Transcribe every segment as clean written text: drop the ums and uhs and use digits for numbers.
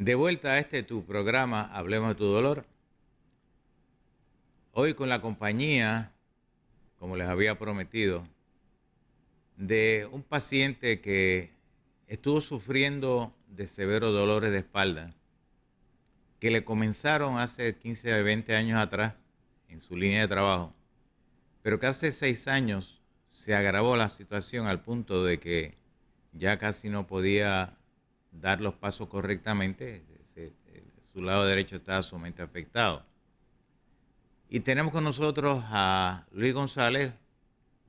De vuelta a tu programa, Hablemos de tu dolor. Hoy con la compañía, como les había prometido, de un paciente que estuvo sufriendo de severos dolores de espalda, que le comenzaron hace 15 a 20 años atrás en su línea de trabajo, pero que hace 6 años se agravó la situación al punto de que ya casi no podía dar los pasos correctamente. Su lado derecho estaba sumamente afectado. Y tenemos con nosotros a Luis González.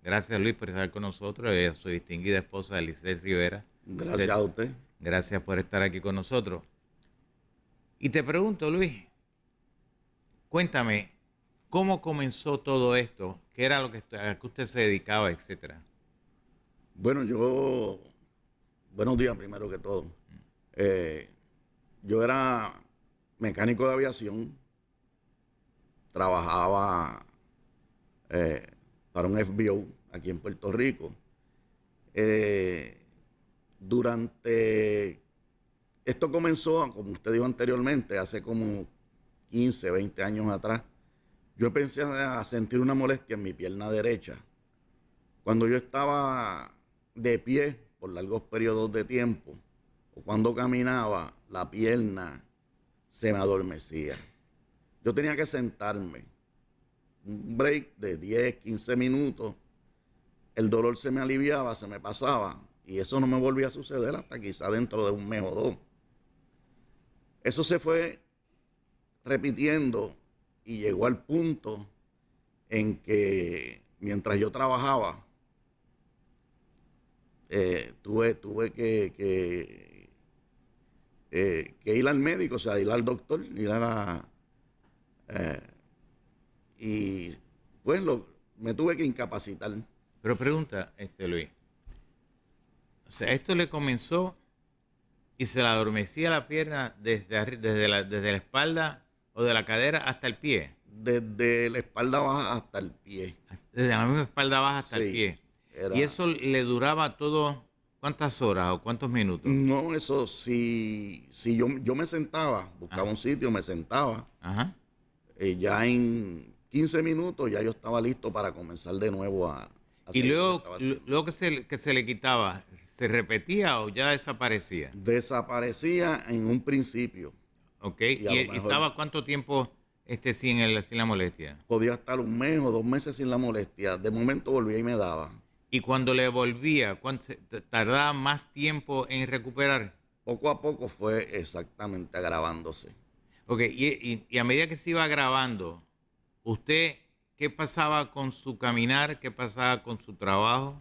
Gracias, Luis, por estar con nosotros. Ella es su distinguida esposa, Lisette Rivera. Gracias a usted. Gracias por estar aquí con nosotros. Y te pregunto, Luis, cuéntame, ¿cómo comenzó todo esto? ¿Qué era a qué usted se dedicaba, etcétera? Bueno, buenos días primero que todo. Eh, yo era mecánico de aviación, trabajaba para un FBO aquí en Puerto Rico. Eh, esto comenzó, como usted dijo anteriormente, hace como 15, 20 años atrás. Yo empecé a sentir una molestia en mi pierna derecha. Cuando yo estaba de pie por largos periodos de tiempo, o cuando caminaba, la pierna se me adormecía. Yo tenía que sentarme, un break de 10, 15 minutos, el dolor se me aliviaba, se me pasaba, y eso no me volvía a suceder hasta quizá dentro de un mes o dos. Eso se fue repitiendo y llegó al punto en que mientras yo trabajaba, tuve que ir al médico, o sea, ir al doctor, eh, y pues me tuve que incapacitar. Pero pregunta, Luis, o sea, esto le comenzó y se le adormecía la pierna desde la espalda o de la cadera hasta el pie. Desde la espalda baja hasta el pie. Desde la misma espalda baja hasta el Sí, pie. era. Y eso le duraba todo, ¿cuántas horas o cuántos minutos? No, eso, si yo me sentaba, buscaba Ajá. un sitio, me sentaba, Ajá. ya en 15 minutos ya yo estaba listo para comenzar de nuevo a Y hacer lo que estaba haciendo. luego que se le quitaba, ¿se repetía o ya desaparecía? Desaparecía en un principio ¿Ok? y a lo Y mejor estaba cuánto tiempo sin la molestia? podía estar un mes o 2 meses sin la molestia. De momento volvía y me daba. Y cuando le volvía, ¿tardaba más tiempo en recuperar? Poco a poco fue exactamente agravándose. Ok, y a medida que se iba agravando, ¿usted qué pasaba con su caminar? ¿Qué pasaba con su trabajo?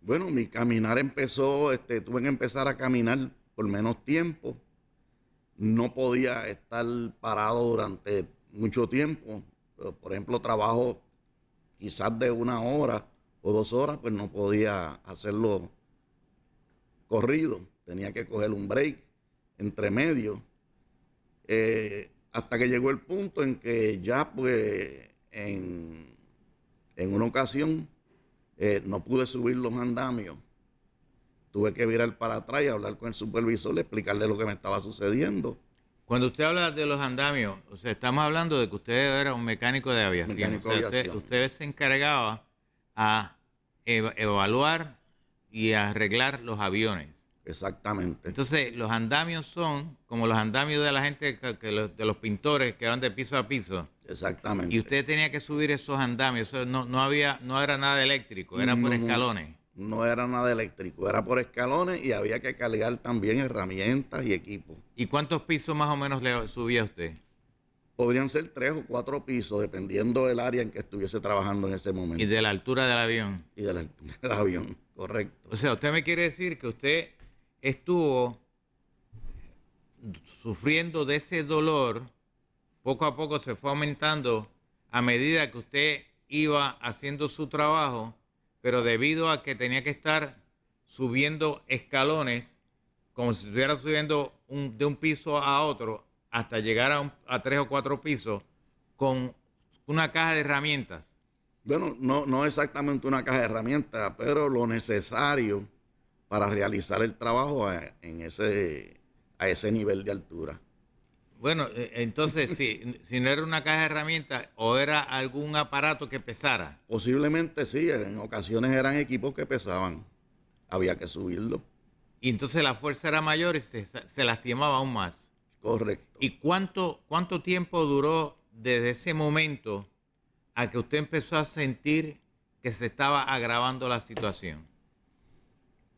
Bueno, mi caminar empezó, tuve que empezar a caminar por menos tiempo. No podía estar parado durante mucho tiempo. Por ejemplo, trabajo quizás de 1 hora o 2 horas, pues no podía hacerlo corrido. Tenía que coger un break entre medio. Hasta que llegó el punto en que ya pues en una ocasión no pude subir los andamios. Tuve que virar para atrás y hablar con el supervisor, explicarle lo que me estaba sucediendo. Cuando usted habla de los andamios, o sea, estamos hablando de que usted era un mecánico de aviación. O Mecánico de sea, aviación. usted se encargaba a evaluar y a arreglar los aviones. Exactamente. Entonces, los andamios son como los andamios de la gente, de los pintores que van de piso a piso. Exactamente. Y usted tenía que subir esos andamios. Eso no era nada eléctrico, era por escalones. No era nada eléctrico, era por escalones y había que cargar también herramientas y equipos. ¿Y cuántos pisos más o menos le subía usted? Podrían ser 3 o 4 pisos, dependiendo del área en que estuviese trabajando en ese momento. Y de la altura del avión. Y de la altura del avión, correcto. O sea, usted me quiere decir que usted estuvo sufriendo de ese dolor, poco a poco se fue aumentando a medida que usted iba haciendo su trabajo, pero debido a que tenía que estar subiendo escalones, como si estuviera subiendo de un piso a otro, hasta llegar a 3 o 4 pisos, con una caja de herramientas. Bueno, no exactamente una caja de herramientas, pero lo necesario para realizar el trabajo a a ese nivel de altura. Bueno, entonces, si no era una caja de herramientas o era algún aparato que pesara. Posiblemente sí, en ocasiones eran equipos que pesaban, había que subirlo. Y entonces la fuerza era mayor y se lastimaba aún más. Correcto. ¿Y cuánto tiempo duró desde ese momento a que usted empezó a sentir que se estaba agravando la situación?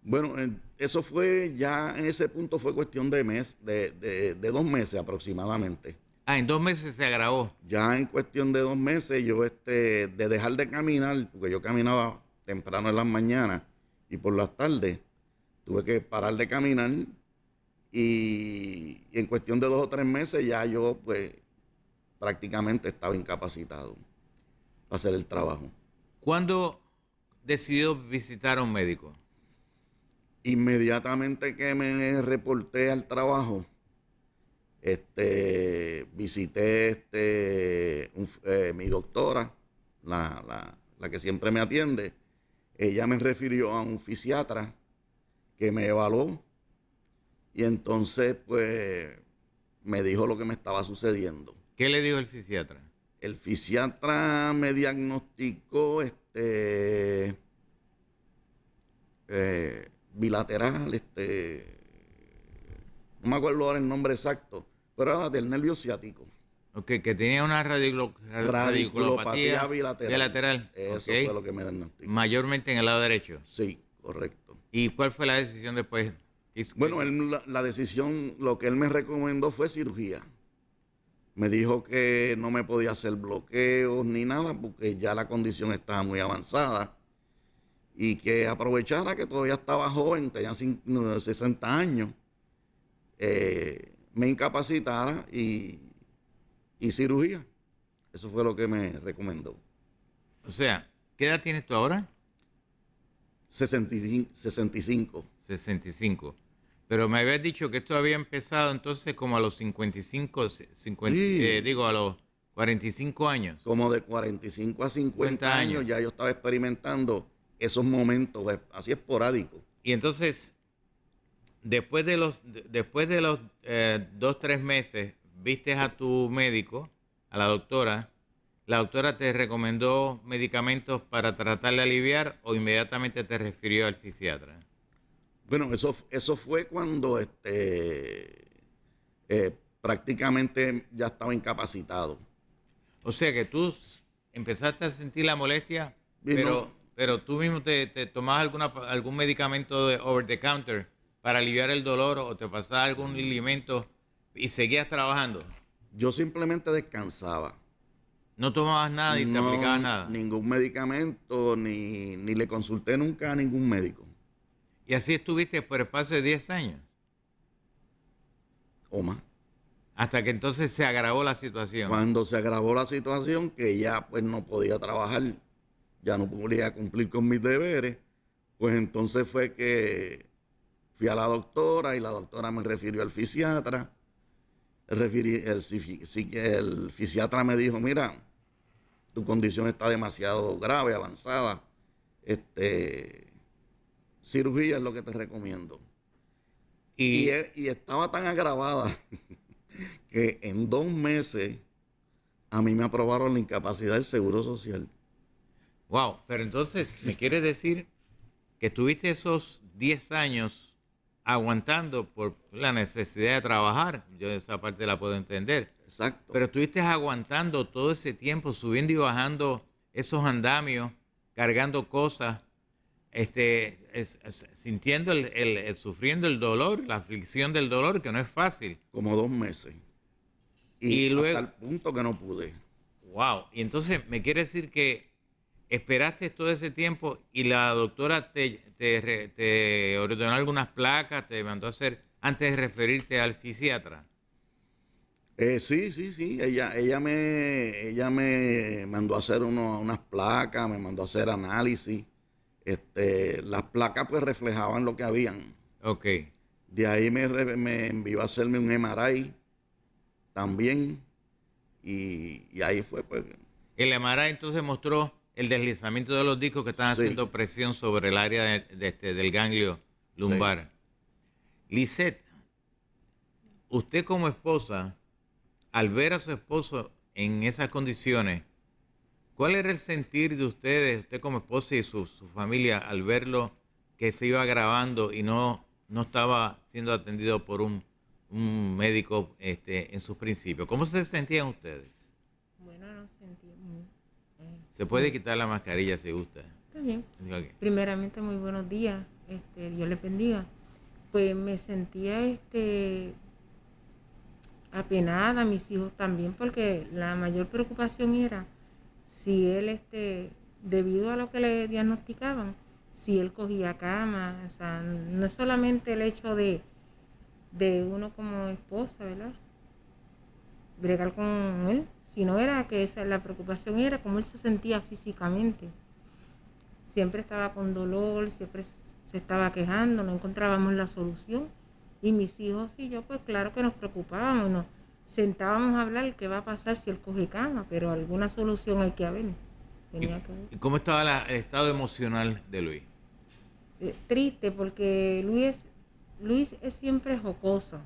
Bueno, eso fue ya en ese punto fue cuestión de 2 meses aproximadamente. Ah, en 2 meses se agravó. Ya en cuestión de 2 meses yo de dejar de caminar, porque yo caminaba temprano en las mañanas y por las tardes, tuve que parar de caminar y en cuestión de 2 o 3 meses ya yo pues prácticamente estaba incapacitado para hacer el trabajo. ¿Cuándo decidió visitar a un médico? Inmediatamente que me reporté al trabajo, visité mi doctora, la que siempre me atiende. Ella me refirió a un fisiatra que me evaluó y entonces pues me dijo lo que me estaba sucediendo. ¿Qué le dijo el fisiatra? El fisiatra me diagnosticó bilateral, no me acuerdo ahora el nombre exacto, pero era del nervio ciático. Ok, que tenía una radiculopatía bilateral. Eso Ok. fue lo que me diagnosticó. Mayormente en el lado derecho. Sí, correcto. ¿Y cuál fue la decisión después? Bueno, la decisión, lo que él me recomendó fue cirugía. Me dijo que no me podía hacer bloqueos ni nada porque ya la condición estaba muy avanzada y que aprovechara que todavía estaba joven, tenía 60 años, me incapacitara y cirugía. Eso fue lo que me recomendó. O sea, ¿qué edad tienes tú ahora? 65. 65. Pero me habías dicho que esto había empezado entonces como a los 55, Sí. a los 45 años. Como de 45 a 50 años ya yo estaba experimentando esos momentos así esporádicos. Y entonces, después de los 2, 3 meses, viste a tu médico, a la doctora te recomendó medicamentos para tratar de aliviar o inmediatamente te refirió al fisiatra. Bueno, eso fue cuando prácticamente ya estaba incapacitado. O sea que tú empezaste a sentir la molestia, Y no, pero tú mismo te tomabas algún medicamento de over the counter para aliviar el dolor o te pasaba algún alimento y seguías trabajando. yo simplemente descansaba. No tomabas nada y te aplicabas No, nada. ningún medicamento, ni le consulté nunca a ningún médico Y así estuviste por espacio de 10 años, o más. hasta que entonces se agravó la situación. Cuando se agravó la situación, que ya pues no podía trabajar, ya no podía cumplir con mis deberes, pues entonces fue que fui a la doctora y la doctora me refirió al fisiatra. El fisiatra me dijo, mira, tu condición está demasiado grave, avanzada. Cirugía es lo que te recomiendo. Y, Y estaba tan agravada que en 2 meses a mí me aprobaron la incapacidad del Seguro Social. wow, pero entonces me quiere decir que estuviste esos 10 años aguantando por la necesidad de trabajar. Yo esa parte la puedo entender. Exacto. Pero estuviste aguantando todo ese tiempo, subiendo y bajando esos andamios, cargando cosas, sintiendo sufriendo el dolor, la aflicción del dolor, que no es fácil. Como 2 meses. Y Hasta luego, el punto que no pude. wow, y entonces me quiere decir que esperaste todo ese tiempo y la doctora te ordenó algunas placas, te mandó a hacer, antes de referirte al fisiatra. Sí. Ella me mandó a hacer unas placas, me mandó a hacer análisis. Las placas pues reflejaban lo que habían. Ok. De ahí me envió a hacerme un MRI también. Y ahí fue pues. El MRI entonces mostró el deslizamiento de los discos que están Sí, haciendo presión sobre el área del ganglio lumbar. Lisette, usted como esposa, al ver a su esposo en esas condiciones, ¿cuál era el sentir de ustedes, usted como esposa y su familia, al verlo que se iba agravando y no estaba siendo atendido por un médico en sus principios? ¿Cómo se sentían ustedes? Bueno, nos sentimos. Se puede quitar la mascarilla si gusta. Está bien. Ok. Primeramente, muy buenos días. Dios les bendiga. Pues me sentía apenada, mis hijos también, porque la mayor preocupación era si él, debido a lo que le diagnosticaban, si él cogía cama. O sea, no es solamente el hecho de uno como esposa, ¿verdad? Bregar con él, sino era que la preocupación era cómo él se sentía físicamente. Siempre estaba con dolor, siempre se estaba quejando, no encontrábamos la solución. Y mis hijos y yo, pues claro que nos preocupábamos, nos sentábamos a hablar qué va a pasar si él coge cama, pero alguna solución hay que haber. Tenía que haber. ¿Y cómo estaba el estado emocional de Luis? Triste, porque Luis es siempre jocoso,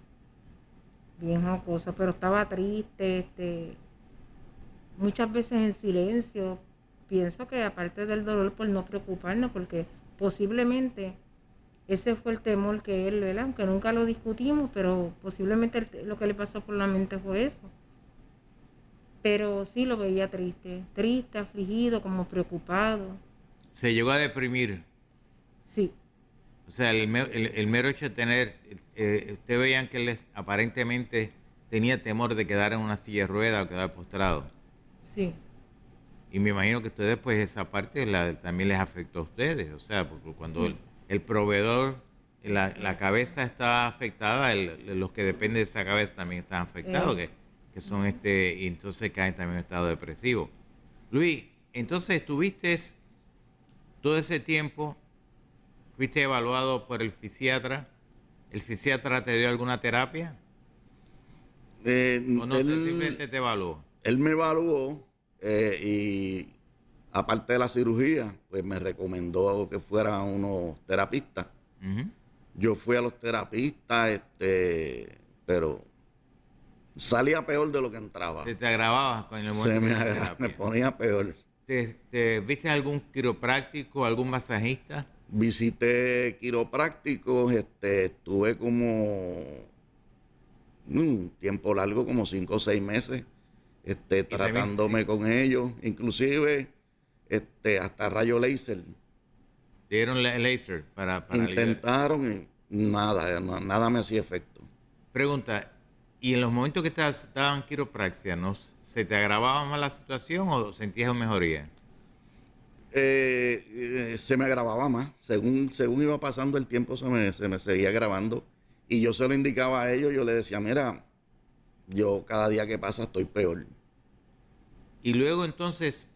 bien jocoso, pero estaba triste, muchas veces en silencio. Pienso que aparte del dolor por no preocuparnos, porque posiblemente ese fue el temor que él, ¿verdad? Aunque nunca lo discutimos, pero posiblemente lo que le pasó por la mente fue eso. Pero sí lo veía triste, afligido, como preocupado. ¿Se llegó a deprimir? Sí, O sea, el mero hecho de tener, usted veían que él aparentemente tenía temor de quedar en una silla de ruedas o quedar postrado. sí. Y me imagino que ustedes, pues esa parte también les afectó a ustedes. O sea, porque cuando Sí. el proveedor, la cabeza está afectada, los que dependen de esa cabeza también están afectados, que son y entonces caen también en estado depresivo. Luis, entonces estuviste todo ese tiempo, fuiste evaluado por el fisiatra te dio alguna terapia o no, simplemente te evaluó. Él me evaluó y aparte de la cirugía, pues me recomendó que fuera a unos terapistas. Ujú. Yo fui a los terapistas, pero salía peor de lo que entraba. Se te agravaba con el momento Se de la me terapia. ponía peor. ¿Viste algún quiropráctico, algún masajista? Visité quiroprácticos, estuve como un tiempo largo, como 5 o 6 meses, tratándome con ellos, inclusive hasta rayo láser. Dieron láser para aliviar. Intentaron y nada me hacía efecto. Pregunta, ¿y en los momentos que estaban quiropraxia, se te agravaba más la situación o sentías mejoría? Se me agravaba más. Según iba pasando el tiempo, se me seguía agravando. Y yo se lo indicaba a ellos, yo les decía, mira, yo cada día que pasa estoy peor. Y luego entonces,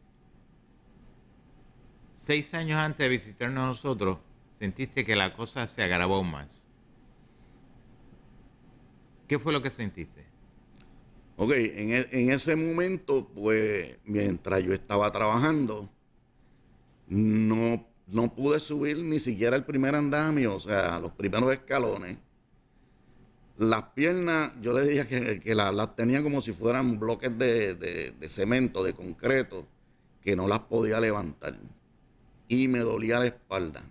6 años antes de visitarnos a nosotros, sentiste que la cosa se agravó más. ¿Qué fue lo que sentiste? Ok, en ese momento, pues, mientras yo estaba trabajando, no pude subir ni siquiera el primer andamio, o sea, los primeros escalones. Las piernas, yo le dije que las tenía como si fueran bloques de cemento, de concreto, que no las podía levantar. Y me dolía la espalda,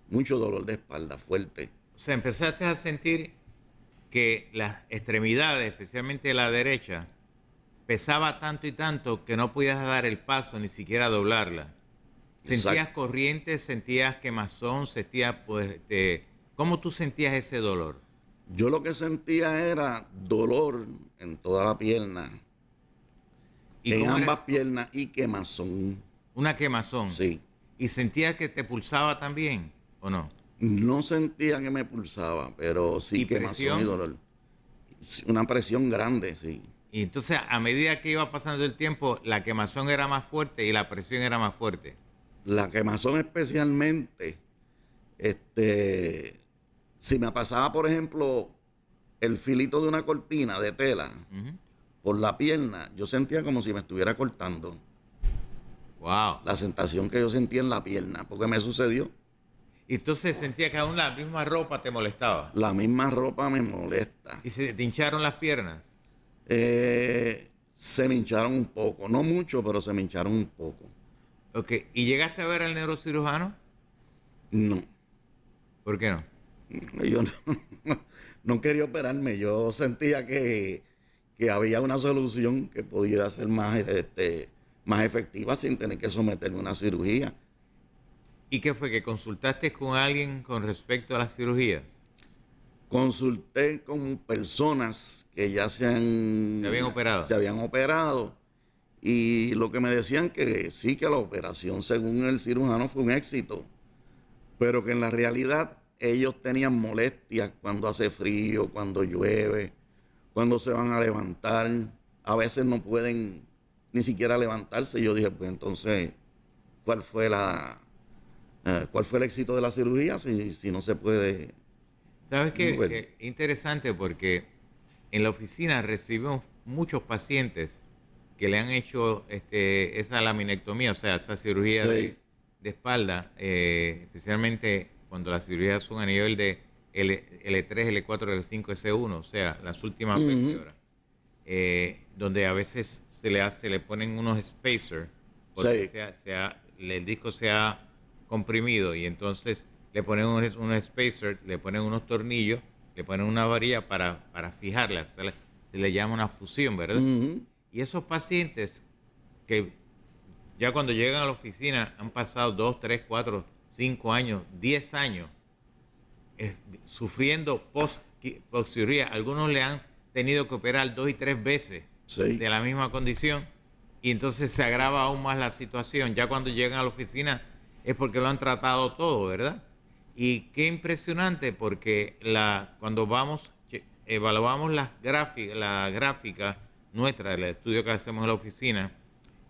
mucho dolor de espalda, fuerte. O sea, empezaste a sentir que las extremidades, especialmente la derecha, pesaba tanto y tanto que no podías dar el paso, ni siquiera doblarla. Sentías Exacto. corriente, sentías quemazón, sentías, pues, ¿cómo tú sentías ese dolor? Yo lo que sentía era dolor en toda la pierna, ¿Y en cómo ambas era? piernas y quemazón. Una quemazón. Sí. ¿Y sentías que te pulsaba también o no? No sentía que me pulsaba, pero sí ¿Y quemazón presión? y dolor. Una presión grande, sí. Y entonces, a medida que iba pasando el tiempo, la quemazón era más fuerte y la presión era más fuerte. La quemazón especialmente, si me pasaba, por ejemplo, el filito de una cortina de tela Ujú. por la pierna, yo sentía como si me estuviera cortando. Wow. La sensación que yo sentía en la pierna, porque me sucedió. Y entonces sentía que aún la misma ropa te molestaba. La misma ropa me molesta. especialista. ¿Y se te hincharon las piernas? Se me hincharon un poco, no mucho, pero se me hincharon un poco. Ok. ¿Y llegaste a ver al neurocirujano? No, ¿Por qué no? yo no, no quería operarme. Yo sentía que había una solución que pudiera ser más efectiva sin tener que someterme a una cirugía. ¿Y qué fue? ¿Que consultaste con alguien con respecto a las cirugías? Consulté con personas que ya ¿Se habían operado? se habían operado y lo que me decían que sí, que la operación según el cirujano fue un éxito, pero que en la realidad ellos tenían molestias cuando hace frío, cuando llueve, cuando se van a levantar, a veces no pueden ni siquiera levantarse. Yo dije, pues entonces, ¿cuál fue cuál fue el éxito de la cirugía si no se puede ¿Sabes qué? mover? Interesante porque en la oficina recibimos muchos pacientes que le han hecho esa laminectomía, o sea, esa cirugía Sí. de espalda, especialmente cuando las cirugías son a nivel de L3, L4, L5, S1, o sea, las últimas vértebras, donde a veces le ponen unos spacers porque Sí. el disco se ha comprimido y entonces le ponen unos spacers, le ponen unos tornillos, le ponen una varilla para fijarla, se le llama una fusión, ¿verdad? Ujú. Y esos pacientes que ya cuando llegan a la oficina han pasado 2, 3, 4, 5 años, 10 años sufriendo post cirugía. Algunos le han tenido que operar 2 y 3 veces Sí. de la misma condición y entonces se agrava aún más la situación. Ya cuando llegan a la oficina es porque lo han tratado todo, ¿verdad? Y qué impresionante porque cuando evaluamos la gráfica nuestra, el estudio que hacemos en la oficina,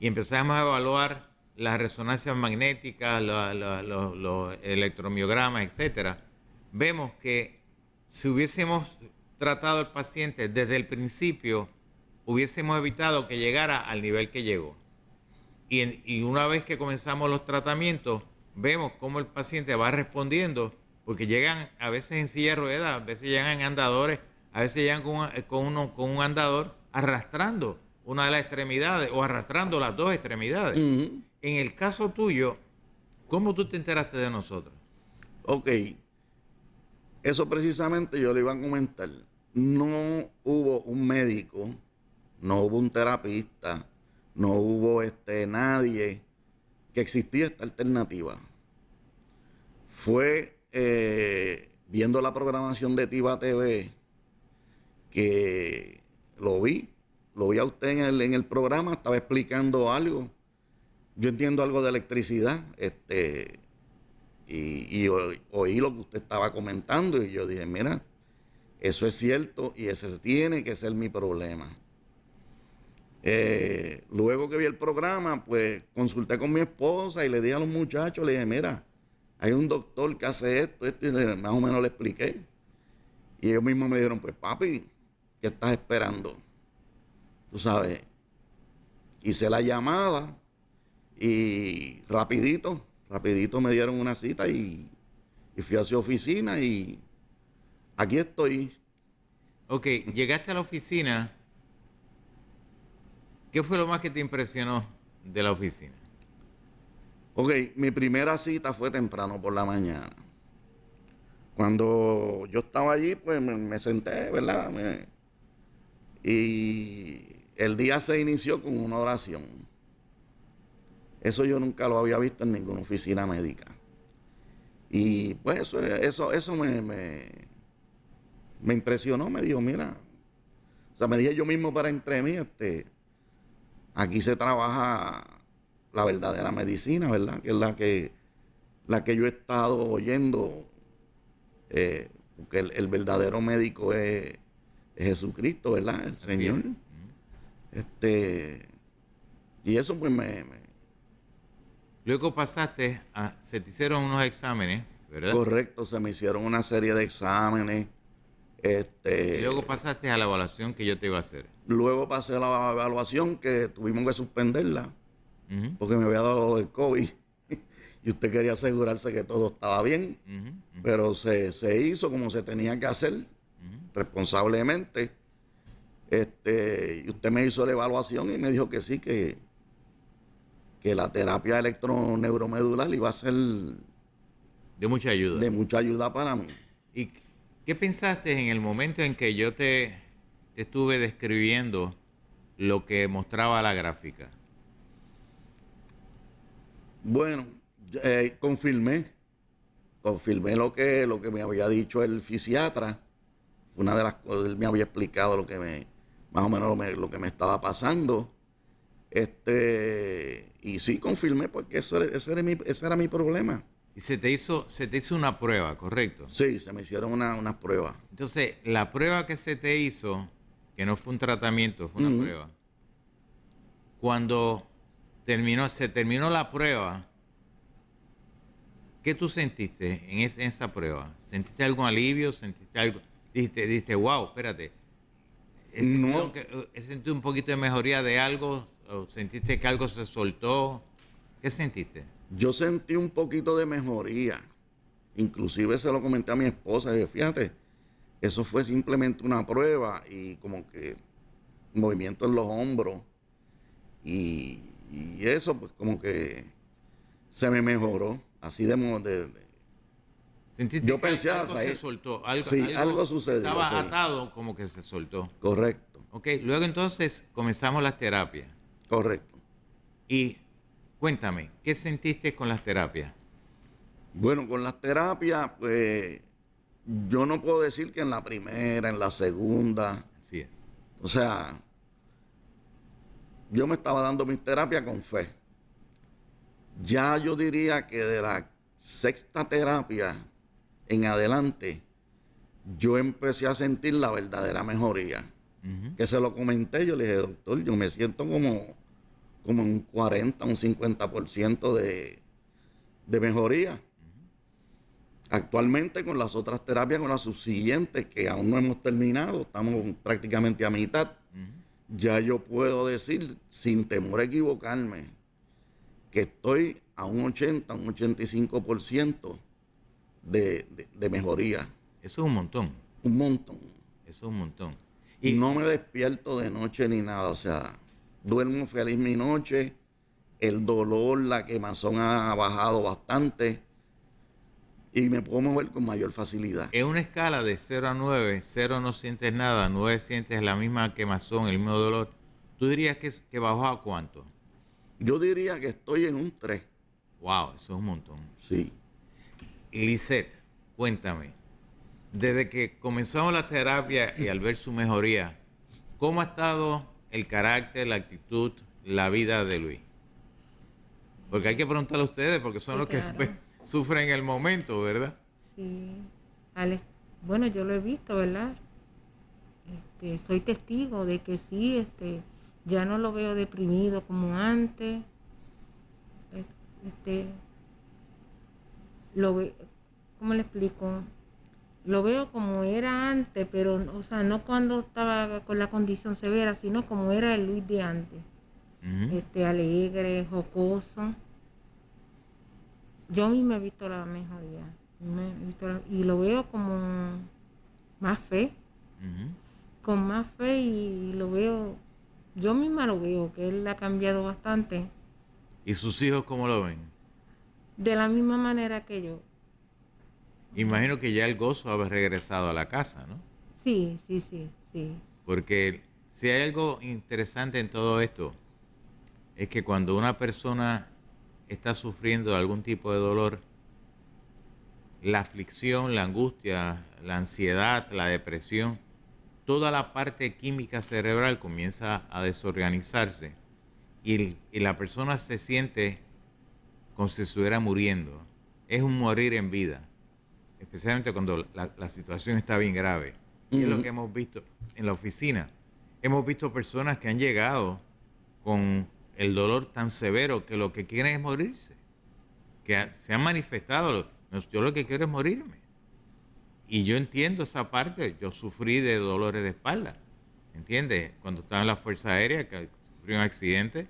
y empezamos a evaluar las resonancias magnéticas, los electromiogramas, etcétera, vemos que si hubiésemos tratado al paciente desde el principio, hubiésemos evitado que llegara al nivel que llegó. Y una vez que comenzamos los tratamientos, vemos cómo el paciente va respondiendo, porque llegan a veces en silla de ruedas, a veces llegan en andadores, a veces llegan con un andador arrastrando una de las extremidades o arrastrando las dos extremidades. Ujú. En el caso tuyo, ¿cómo tú te enteraste de nosotros? Ok, eso precisamente yo le iba a comentar. No hubo un médico, no hubo un terapista, no hubo nadie que existía esta alternativa. Fue viendo la programación de Tiva TV que lo vi a usted en el programa, estaba explicando algo. Yo entiendo algo de electricidad, oí lo que usted estaba comentando y yo dije, mira, eso es cierto y ese tiene que ser mi problema. Luego que vi el programa, pues consulté con mi esposa y le dije a los muchachos, le dije, mira, hay un doctor que hace esto, y más o menos le expliqué. Y ellos mismos me dijeron, pues papi, ¿qué estás esperando? Tú sabes, hice la llamada y rapidito me dieron una cita y fui a su oficina y aquí estoy. Ok, llegaste a la oficina. ¿Qué fue lo más que te impresionó de la oficina? Ok, mi primera cita fue temprano por la mañana. Cuando yo estaba allí, pues me senté, ¿verdad? Y el día se inició con una oración. Eso yo nunca lo había visto en ninguna oficina médica. Y pues eso me impresionó, me dijo, mira, o sea, me dije yo mismo para entre mí, aquí se trabaja la verdadera medicina, ¿verdad? Que es la que yo he estado oyendo, porque el verdadero médico es Jesucristo, ¿verdad? El Así Señor. es. Y eso pues Luego se te hicieron unos exámenes, ¿verdad? correcto, se me hicieron una serie de exámenes. Y luego pasaste a la evaluación que yo te iba a hacer. Luego pasé a la evaluación que tuvimos que suspenderla Ujú, porque me había dado el COVID y usted quería asegurarse que todo estaba bien, ujú, ujú, pero se hizo como se tenía que hacer. ujú. responsablemente. Y usted me hizo la evaluación y me dijo que sí, que la terapia electroneuromedular iba a ser De mucha ayuda. de mucha ayuda para mí. ¿Y qué pensaste en el momento en que yo te estuve describiendo lo que mostraba la gráfica? Bueno, confirmé lo que me había dicho el fisiatra. Una de las cosas, él me había explicado más o menos lo que me estaba pasando. Y sí, confirmé porque ese era mi problema. Y se te hizo una prueba, ¿correcto? Sí, se me hicieron unas pruebas. Entonces, la prueba que se te hizo, que no fue un tratamiento, fue una prueba. Cuando se terminó la prueba, ¿qué tú sentiste en esa prueba? ¿Sentiste algún alivio? ¿Sentiste algo? Dijiste, wow, espérate. No. ¿He sentido un poquito de mejoría de algo? ¿O sentiste que algo se soltó? ¿Qué sentiste? Yo sentí un poquito de mejoría. Inclusive se lo comenté a mi esposa. Y dije, fíjate, eso fue simplemente una prueba y como que movimiento en los hombros. Y eso pues como que se me mejoró. Así ¿Sentiste yo que pensé algo se soltó? algo sucedió. Estaba sí. atado, como que se soltó. Correcto. Ok, luego entonces comenzamos las terapias. Correcto. Y cuéntame, ¿qué sentiste con las terapias? Bueno, con las terapias, pues yo no puedo decir que en la primera, en la segunda. Así es. O sea, yo me estaba dando mis terapias con fe. Ya yo diría que de la sexta terapia en adelante, yo empecé a sentir la verdadera mejoría. Que se lo comenté, yo le dije, doctor, yo me siento como un 40, un 50% de mejoría. Actualmente con las otras terapias, con las subsiguientes, que aún no hemos terminado, estamos prácticamente a mitad, ya yo puedo decir, sin temor a equivocarme, que estoy a un 80, un 85% de mejoría. Eso es un montón. Un montón. Eso es un montón. Y no me despierto de noche ni nada, o sea, duermo feliz mi noche, el dolor, la quemazón ha bajado bastante y me puedo mover con mayor facilidad. En una escala de 0 a 9, 0 no sientes nada, 9 sientes la misma quemazón, el mismo dolor, ¿tú dirías que bajó a cuánto? Yo diría que estoy en un 3. Wow, eso es un montón. Sí. Lisette, cuéntame, desde que comenzamos la terapia y al ver su mejoría, ¿cómo ha estado el carácter, la actitud, la vida de Luis? Porque hay que preguntarle a ustedes, porque son Sí, los que claro. sufren en el momento, ¿verdad? Sí. Bueno, yo lo he visto, ¿verdad? Soy testigo de que sí, ya no lo veo deprimido como antes. Lo ve, ¿cómo le explico? Lo veo como era antes, pero, o sea, no cuando estaba con la condición severa, sino como era el Luis de antes. Alegre, jocoso. Yo misma he visto la mejoría. Y lo veo como más fe. Con más fe y lo veo, yo misma lo veo, que él ha cambiado bastante. ¿Y sus hijos cómo lo ven? De la misma manera que yo. Imagino que ya el gozo haber regresado a la casa, ¿no? Sí. Porque si hay algo interesante en todo esto, es que cuando una persona está sufriendo algún tipo de dolor, la aflicción, la angustia, la ansiedad, la depresión, toda la parte química cerebral comienza a desorganizarse y la persona se siente como si estuviera muriendo. Es un morir en vida, especialmente cuando la situación está bien grave. Y es lo que hemos visto en la oficina. Hemos visto personas que han llegado con el dolor tan severo que lo que quieren es morirse, que se han manifestado. Yo lo que quiero es morirme. Y yo entiendo esa parte. Yo sufrí de dolores de espalda, ¿entiendes? Cuando estaba en la Fuerza Aérea, que sufrí un accidente,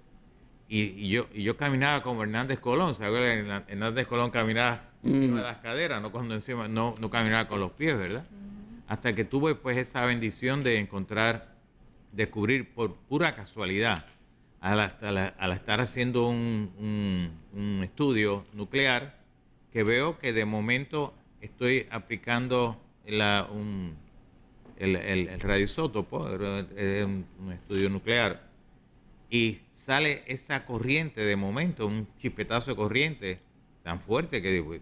y yo caminaba como Hernández Colón. ¿Sabes? Hernández Colón caminaba encima de las caderas, no cuando encima, no caminaba con los pies, ¿verdad? hasta que tuve pues esa bendición de descubrir por pura casualidad, al estar haciendo un estudio nuclear, que veo que de momento estoy aplicando el radioisótopo, un estudio nuclear, y sale esa corriente de momento, un chispetazo de corriente tan fuerte que digo,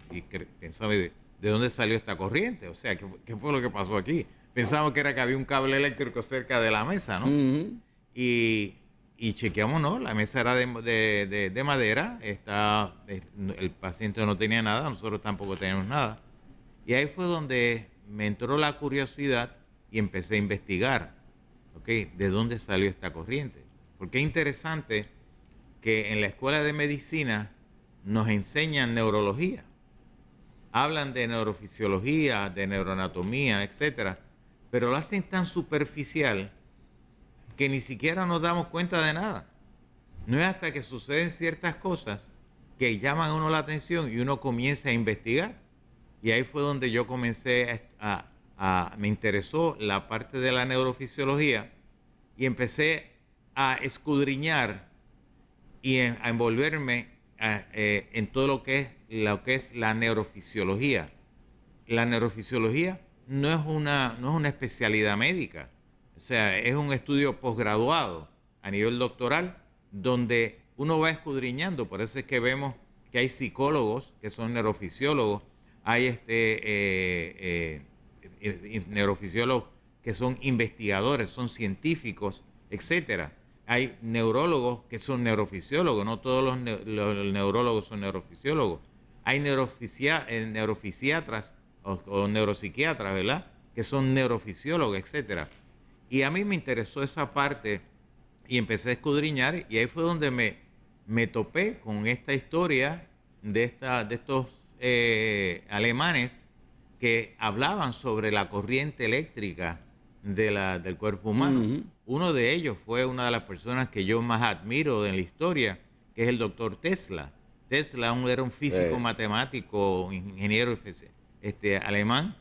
pensaba, ¿de dónde salió esta corriente? O sea, ¿qué fue lo que pasó aquí? Pensamos que era que había un cable eléctrico cerca de la mesa, ¿no? Y chequeamos, no, la mesa era de madera, el paciente no tenía nada, nosotros tampoco teníamos nada. Y ahí fue donde me entró la curiosidad y empecé a investigar, ¿ok? ¿De dónde salió esta corriente? Porque es interesante que en la escuela de medicina nos enseñan neurología. Hablan de neurofisiología, de neuroanatomía, etcétera, pero lo hacen tan superficial que ni siquiera nos damos cuenta de nada. No es hasta que suceden ciertas cosas que llaman a uno la atención y uno comienza a investigar. Y ahí fue donde yo comencé me interesó la parte de la neurofisiología y empecé a escudriñar y a envolverme en todo lo que es la neurofisiología. La neurofisiología no es una especialidad médica, o sea, es un estudio posgraduado a nivel doctoral donde uno va escudriñando. Por eso es que vemos que hay psicólogos que son neurofisiólogos, hay neurofisiólogos que son investigadores, son científicos, etcétera. Hay neurólogos que son neurofisiólogos, no todos los neurólogos son neurofisiólogos. Hay neurofisiatras o neuropsiquiatras, ¿verdad?, que son neurofisiólogos, etcétera. Y a mí me interesó esa parte y empecé a escudriñar, y ahí fue donde me topé con esta historia de estos alemanes que hablaban sobre la corriente eléctrica del cuerpo humano. Uno de ellos fue una de las personas que yo más admiro en la historia, que es el doctor Tesla. Tesla era un físico matemático, ingeniero alemán,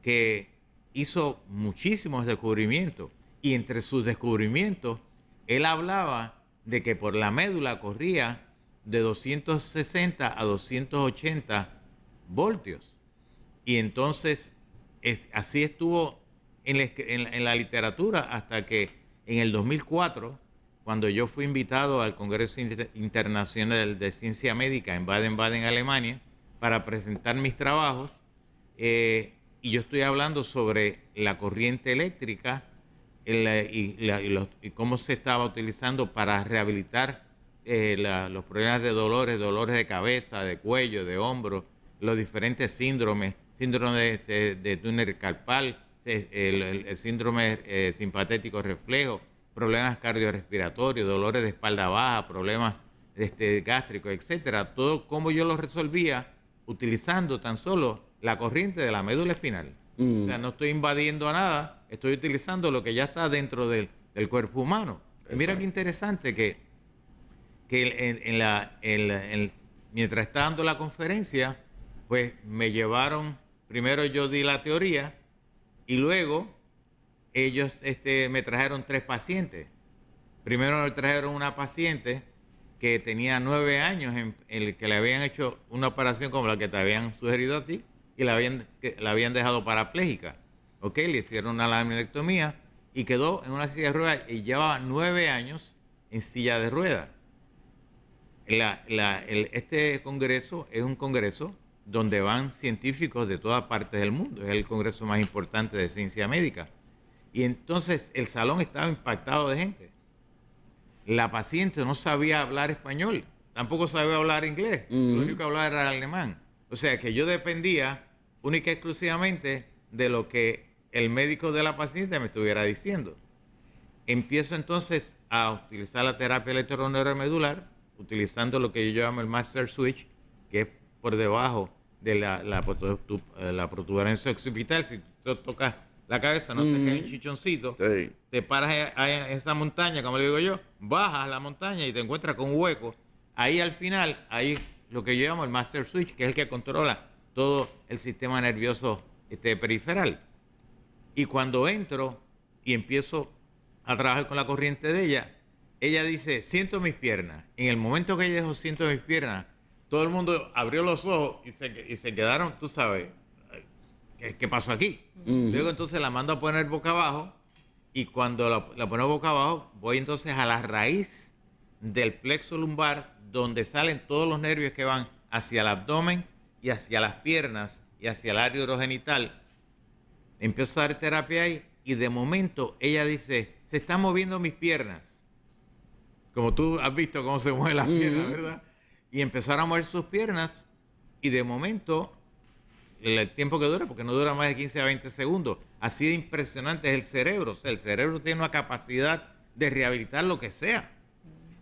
que hizo muchísimos descubrimientos, y entre sus descubrimientos él hablaba de que por la médula corría de 260 a 280 voltios. Y entonces así estuvo en la literatura hasta que en el 2004, cuando yo fui invitado al Congreso Internacional de Ciencia Médica en Baden-Baden, Alemania, para presentar mis trabajos, y yo estoy hablando sobre la corriente eléctrica y cómo se estaba utilizando para rehabilitar los problemas de dolores de cabeza, de cuello, de hombro, los diferentes síndrome de túnel carpal, el síndrome simpatético reflejo, problemas cardiorrespiratorios, dolores de espalda baja, problemas gástricos, etcétera. Todo cómo yo lo resolvía utilizando tan solo la corriente de la médula espinal. O sea, no estoy invadiendo a nada, estoy utilizando lo que ya está dentro del cuerpo humano. Y mira qué interesante que mientras estaba dando la conferencia, pues me llevaron, primero yo di la teoría y luego ellos me trajeron 3 pacientes. Primero me trajeron una paciente que tenía 9 años, en el que le habían hecho una operación como la que te habían sugerido a ti, y la habían dejado parapléjica. ¿Ok? Le hicieron una laminectomía y quedó en una silla de ruedas, y llevaba 9 años en silla de ruedas. Este congreso es un congreso donde van científicos de todas partes del mundo. Es el congreso más importante de ciencia médica. Y entonces el salón estaba impactado de gente. La paciente no sabía hablar español, tampoco sabía hablar inglés. Lo único que hablaba era alemán. O sea que yo dependía única y exclusivamente de lo que el médico de la paciente me estuviera diciendo. Empiezo entonces a utilizar la terapia electroneuromedular, utilizando lo que yo llamo el master switch, que es por debajo de la protuberancia occipital. Si tú tocas la cabeza, no te cae un chichoncito, te paras en esa montaña, como le digo yo, bajas la montaña y te encuentras con un hueco. Ahí al final, hay lo que yo llamo el master switch, que es el que controla todo el sistema nervioso periferal. Y cuando entro y empiezo a trabajar con la corriente de ella dice, siento mis piernas. En el momento que ella dijo, siento mis piernas, todo el mundo abrió los ojos y se quedaron, tú sabes, ¿qué pasó aquí? Luego entonces la mando a poner boca abajo y cuando la pongo boca abajo, voy entonces a la raíz del plexo lumbar donde salen todos los nervios que van hacia el abdomen y hacia las piernas y hacia el área urogenital. Empiezo a dar terapia ahí y de momento ella dice, se están moviendo mis piernas. Como tú has visto cómo se mueven las piernas, ¿verdad? Y empezaron a mover sus piernas y de momento, el tiempo que dura, porque no dura más de 15 a 20 segundos, así de impresionante es el cerebro. O sea, el cerebro tiene una capacidad de rehabilitar lo que sea.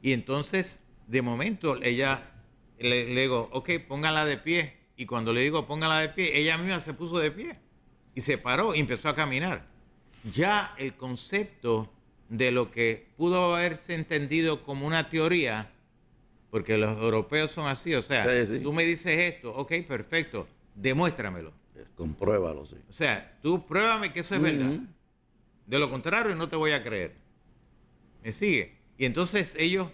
Y entonces, de momento, ella le digo, ok, póngala de pie. Y cuando le digo, póngala de pie, ella misma se puso de pie. Y se paró y empezó a caminar. Ya el concepto de lo que pudo haberse entendido como una teoría, porque los europeos son así, o sea, sí. Tú me dices esto, ok, perfecto, demuéstramelo. Compruébalo, sí. O sea, tú pruébame que eso es verdad. De lo contrario, no te voy a creer. ¿Me sigue? Y entonces ellos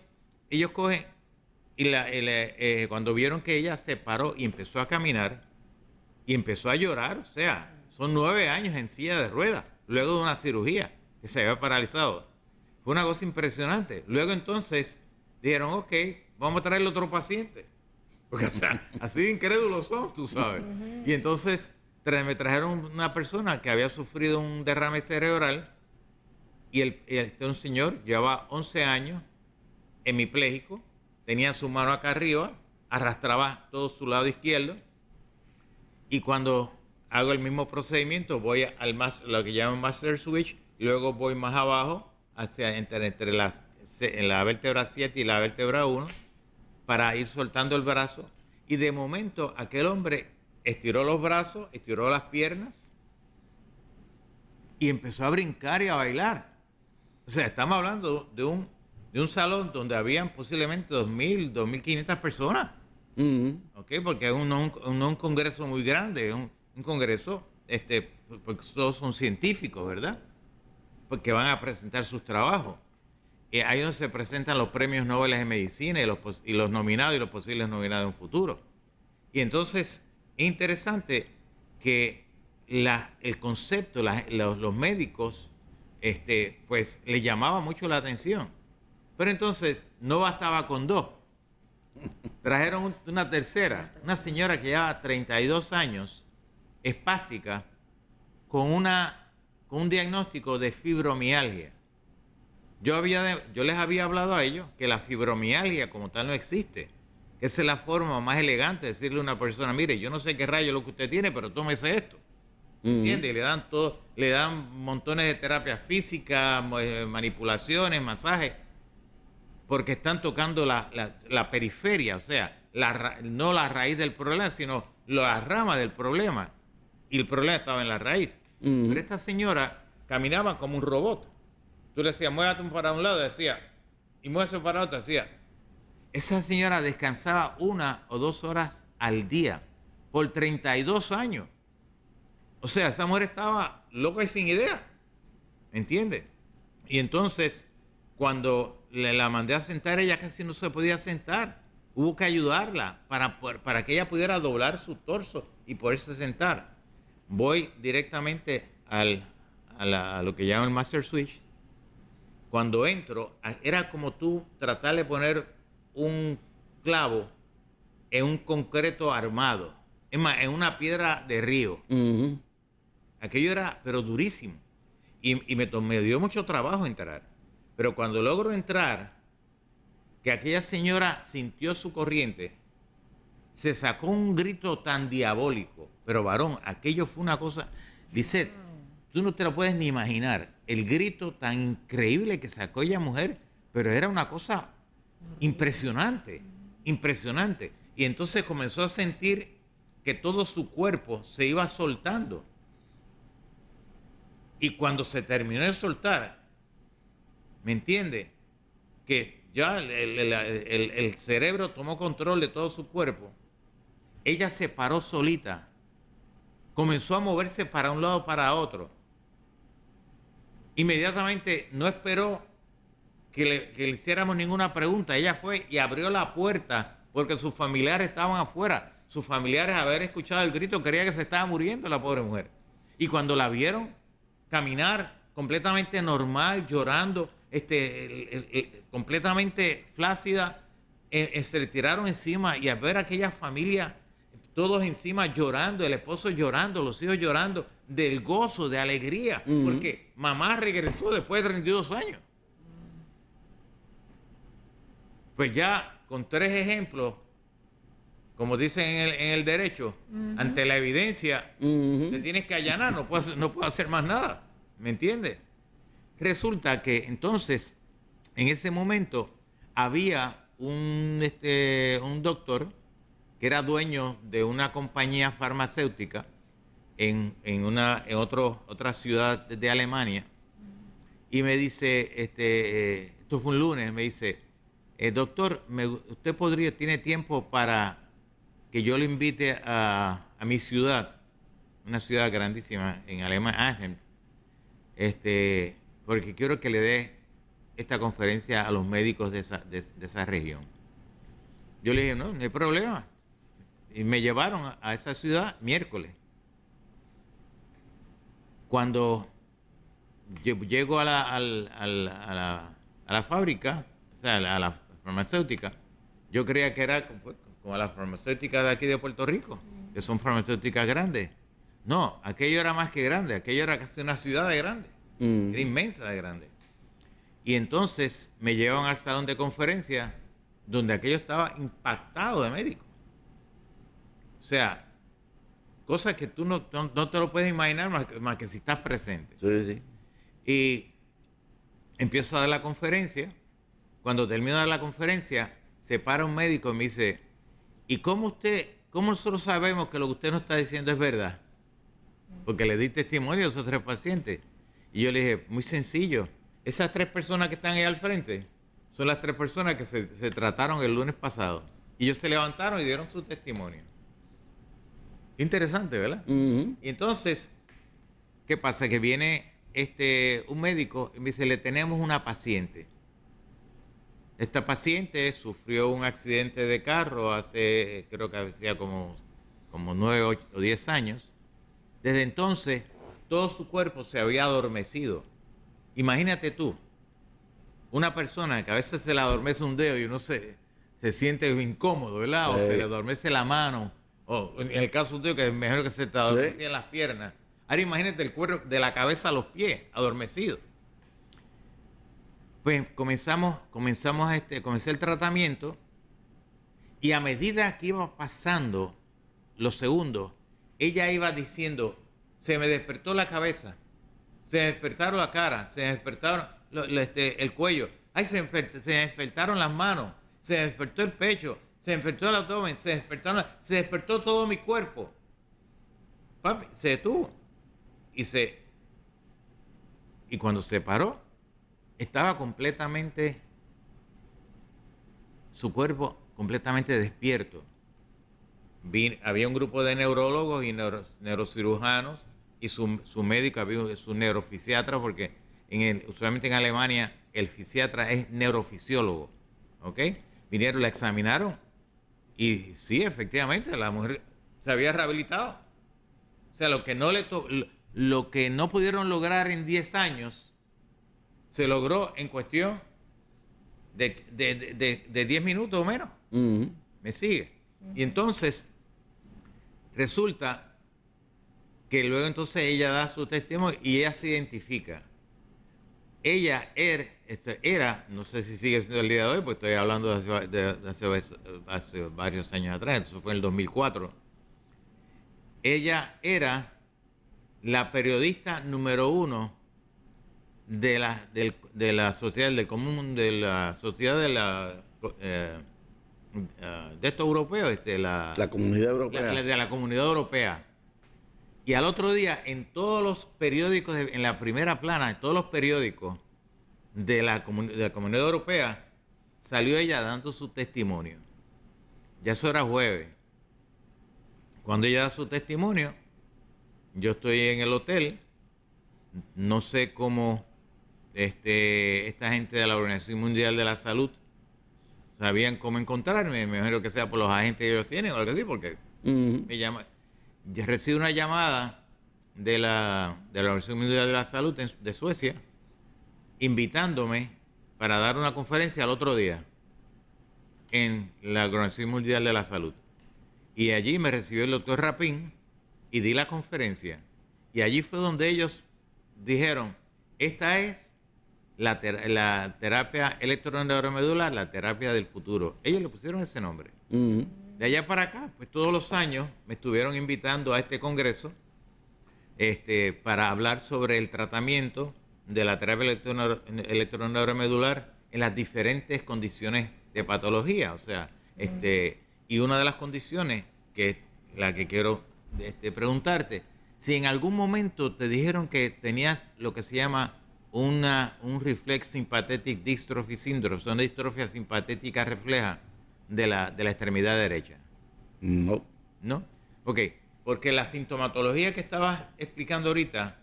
cogen, y cuando vieron que ella se paró y empezó a caminar, y empezó a llorar, o sea, son 9 años en silla de ruedas, luego de una cirugía, que se había paralizado. Fue una cosa impresionante. Luego entonces dijeron, ok, vamos a traerle otro paciente. Porque o sea, así de incrédulos son, tú sabes. Y entonces me trajeron una persona que había sufrido un derrame cerebral y un señor llevaba 11 años hemipléjico, tenía su mano acá arriba, arrastraba todo su lado izquierdo y cuando hago el mismo procedimiento voy lo que llaman master switch, y luego voy más abajo hacia entre la vértebra 7 y la vértebra 1 para ir soltando el brazo. Y de momento aquel hombre estiró los brazos, estiró las piernas y empezó a brincar y a bailar. O sea, estamos hablando de un salón donde habían posiblemente 2.000, 2.500 personas. ¿Ok? Porque es un congreso muy grande, es un congreso, porque todos son científicos, ¿verdad? Porque van a presentar sus trabajos. Ahí donde se presentan los premios Nobel de Medicina y los nominados y los posibles nominados en un futuro. Y entonces es interesante que el concepto, los médicos, pues le llamaba mucho la atención. Pero entonces no bastaba con 2. Trajeron una tercera, una señora que lleva 32 años, espástica, con un diagnóstico de fibromialgia. Yo les había hablado a ellos que la fibromialgia como tal no existe. Esa es la forma más elegante de decirle a una persona, mire, yo no sé qué rayo es lo que usted tiene, pero tómese esto. ¿Entiende? Y le dan montones de terapias físicas, manipulaciones, masajes, porque están tocando la periferia, o sea, no la raíz del problema, sino la rama del problema. Y el problema estaba en la raíz. Pero esta señora caminaba como un robot. Tú le decías, muévate para un lado, decía, y muévese para otro, decía. Esa señora descansaba 1 o 2 horas al día por 32 años. O sea, esa mujer estaba loca y sin idea. ¿Me entiendes? Y entonces, cuando la mandé a sentar, ella casi no se podía sentar. Hubo que ayudarla para que ella pudiera doblar su torso y poderse sentar. Voy directamente a lo que llaman el Master Switch. Cuando entro, era como tú tratar de poner un clavo en un concreto armado. Es más, en una piedra de río. Aquello era, pero durísimo. Y me dio mucho trabajo entrar. Pero cuando logro entrar, que aquella señora sintió su corriente, se sacó un grito tan diabólico. Pero varón, aquello fue una cosa... Dice, tú no te lo puedes ni imaginar. El grito tan increíble que sacó ella mujer, pero era una cosa impresionante, impresionante. Y entonces comenzó a sentir que todo su cuerpo se iba soltando. Y cuando se terminó de soltar, ¿me entiende? Que ya el cerebro tomó control de todo su cuerpo. Ella se paró solita, comenzó a moverse para un lado para otro. Inmediatamente no esperó que le hiciéramos ninguna pregunta. Ella fue y abrió la puerta porque sus familiares estaban afuera. Sus familiares, al haber escuchado el grito, creían que se estaba muriendo la pobre mujer. Y cuando la vieron caminar completamente normal, llorando, completamente flácida, se le tiraron encima, y al ver a aquella familia, todos encima llorando, el esposo llorando, los hijos llorando, del gozo, de alegría, porque mamá regresó después de 32 años. Pues ya con 3 ejemplos, como dicen en el derecho, ante la evidencia, te tienes que allanar, no puedo hacer más nada. ¿Me entiendes? Resulta que entonces, en ese momento, había un doctor que era dueño de una compañía farmacéutica en otra ciudad de Alemania, y me dice, esto fue un lunes, me dice, doctor, usted tiene tiempo para que yo lo invite a mi ciudad, una ciudad grandísima en Alemania, Aachen, porque quiero que le dé esta conferencia a los médicos de esa región. Yo le dije, no hay problema. Y me llevaron a esa ciudad miércoles. Cuando llego a la fábrica, o sea, a la farmacéutica, yo creía que era como las farmacéuticas de aquí de Puerto Rico, que son farmacéuticas grandes. No, aquello era más que grande, aquello era casi una ciudad de grande, era inmensa de grande. Y entonces me llevan al salón de conferencia, donde aquello estaba impactado de médicos. O sea, cosas que tú no te lo puedes imaginar más que si estás presente. Sí. Y empiezo a dar la conferencia. Cuando termino de dar la conferencia, se para un médico y me dice, ¿y cómo nosotros sabemos que lo que usted nos está diciendo es verdad? Porque le di testimonio a esos 3 pacientes. Y yo le dije, muy sencillo, esas 3 personas que están ahí al frente son las 3 personas que se trataron el lunes pasado. Y ellos se levantaron y dieron su testimonio. Interesante, ¿verdad? Y entonces, ¿qué pasa? Que viene un médico y me dice, le tenemos una paciente. Esta paciente sufrió un accidente de carro hace, creo que hacía como 9 o 10 años. Desde entonces, todo su cuerpo se había adormecido. Imagínate tú, una persona que a veces se le adormece un dedo y uno se siente incómodo, ¿verdad? O se le adormece la mano, o en el caso tuyo, que es mejor que se te adormecían las piernas. Ahora imagínate el cuerpo de la cabeza a los pies, adormecido. Pues comencé el tratamiento, y a medida que iba pasando los segundos, ella iba diciendo, se me despertó la cabeza, se me despertaron la cara, se me despertaron el cuello, ay, se me despertaron las manos, se me despertó el pecho, se me despertó el abdomen, se despertó todo mi cuerpo. Papi, se detuvo. Y cuando se paró, estaba su cuerpo completamente despierto. Había un grupo de neurólogos y neurocirujanos, y su médico, había su neurofisiatra, porque usualmente en Alemania el fisiatra es neurofisiólogo. ¿Ok? Vinieron, la examinaron, y sí, efectivamente, la mujer se había rehabilitado. O sea, lo que no pudieron lograr en 10 años, se logró en cuestión de 10 minutos o menos. ¿Me sigue? Y entonces, resulta que luego entonces ella da su testimonio y ella se identifica. Ella era, no sé si sigue siendo el día de hoy, porque estoy hablando de hace varios años atrás, eso fue en el 2004. Ella era la periodista número 1 de la sociedad del común, de la sociedad de estos europeos, la comunidad europea. De la comunidad europea. Y al otro día, en todos los periódicos, en la primera plana, de todos los periódicos de la comunidad europea, salió ella dando su testimonio. Ya eso era jueves. Cuando ella da su testimonio, yo estoy en el hotel, no sé cómo esta gente de la Organización Mundial de la Salud sabían cómo encontrarme. Me imagino que sea por los agentes que ellos tienen o algo así, porque me llama. Yo recibí una llamada de la Organización Mundial de la Salud de Suecia invitándome para dar una conferencia al otro día en la Organización Mundial de la Salud. Y allí me recibió el doctor Rapin y di la conferencia. Y allí fue donde ellos dijeron, esta es la terapia electroneuromedular, la terapia del futuro. Ellos le pusieron ese nombre. De allá para acá, pues todos los años me estuvieron invitando a este congreso para hablar sobre el tratamiento de la terapia electroneuromedular en las diferentes condiciones de patología. O sea, y una de las condiciones que es la que quiero preguntarte, si en algún momento te dijeron que tenías lo que se llama un Reflex Sympathetic Dystrophy Syndrome, son distrofia simpatética refleja de la extremidad derecha. No. ¿No? Ok, porque la sintomatología que estabas explicando ahorita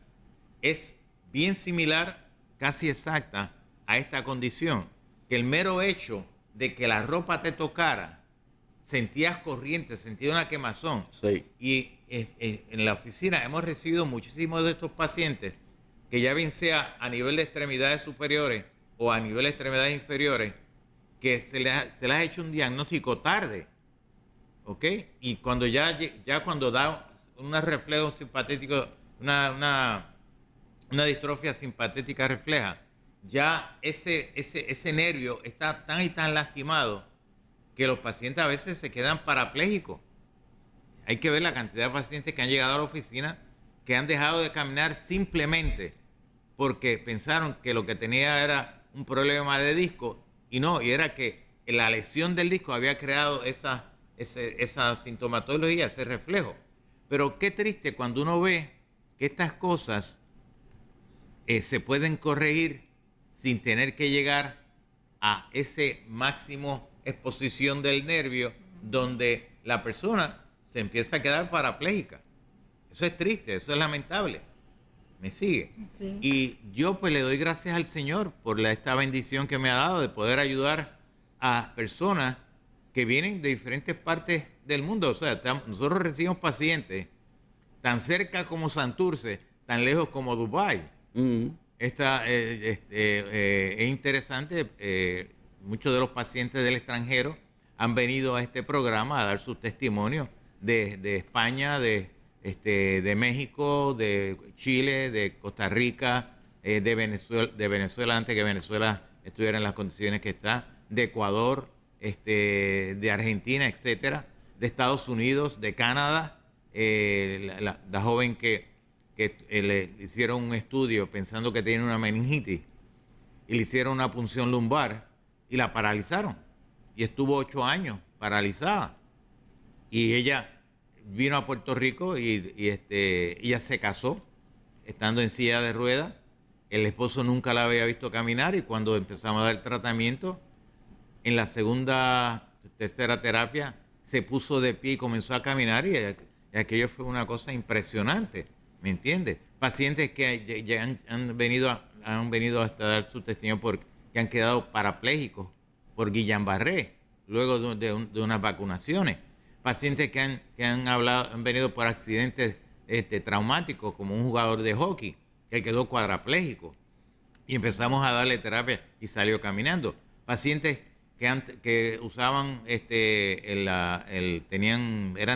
es bien similar, casi exacta, a esta condición. Que el mero hecho de que la ropa te tocara, sentías corriente, sentías una quemazón. Sí. Y en la oficina hemos recibido muchísimos de estos pacientes que ya bien sea a nivel de extremidades superiores o a nivel de extremidades inferiores, que se les ha hecho un diagnóstico tarde, ¿ok? Y cuando ya cuando da un reflejo simpatético, una distrofia simpatética refleja, ya ese nervio está tan y tan lastimado que los pacientes a veces se quedan parapléjicos. Hay que ver la cantidad de pacientes que han llegado a la oficina que han dejado de caminar simplemente porque pensaron que lo que tenía era un problema de disco y no, y era que la lesión del disco había creado esa sintomatología, ese reflejo. Pero qué triste cuando uno ve que estas cosas se pueden corregir sin tener que llegar a ese máximo exposición del nervio donde la persona se empieza a quedar parapléjica. Eso es triste, eso es lamentable. ¿Me sigue? Sí. Y yo pues le doy gracias al Señor por esta bendición que me ha dado de poder ayudar a personas que vienen de diferentes partes del mundo. O sea, nosotros recibimos pacientes tan cerca como Santurce, tan lejos como Dubái. Es interesante, muchos de los pacientes del extranjero han venido a este programa a dar sus testimonios de España, de México, de Chile, de Costa Rica, de Venezuela antes que Venezuela estuviera en las condiciones que está, de Ecuador, de Argentina, etcétera, de Estados Unidos, de Canadá, la joven que le hicieron un estudio pensando que tenía una meningitis y le hicieron una punción lumbar y la paralizaron y estuvo 8 años paralizada y ella vino a Puerto Rico y ella se casó estando en silla de ruedas. El esposo nunca la había visto caminar y cuando empezamos a dar tratamiento en la tercera terapia se puso de pie y comenzó a caminar y aquello fue una cosa impresionante. ¿Me entiendes? Pacientes que ya han venido hasta dar su testimonio que han quedado parapléjicos por Guillain-Barré luego de unas vacunaciones. Pacientes que han venido por accidentes traumáticos, como un jugador de hockey que quedó cuadrapléjico y empezamos a darle terapia y salió caminando. Pacientes que usaban eran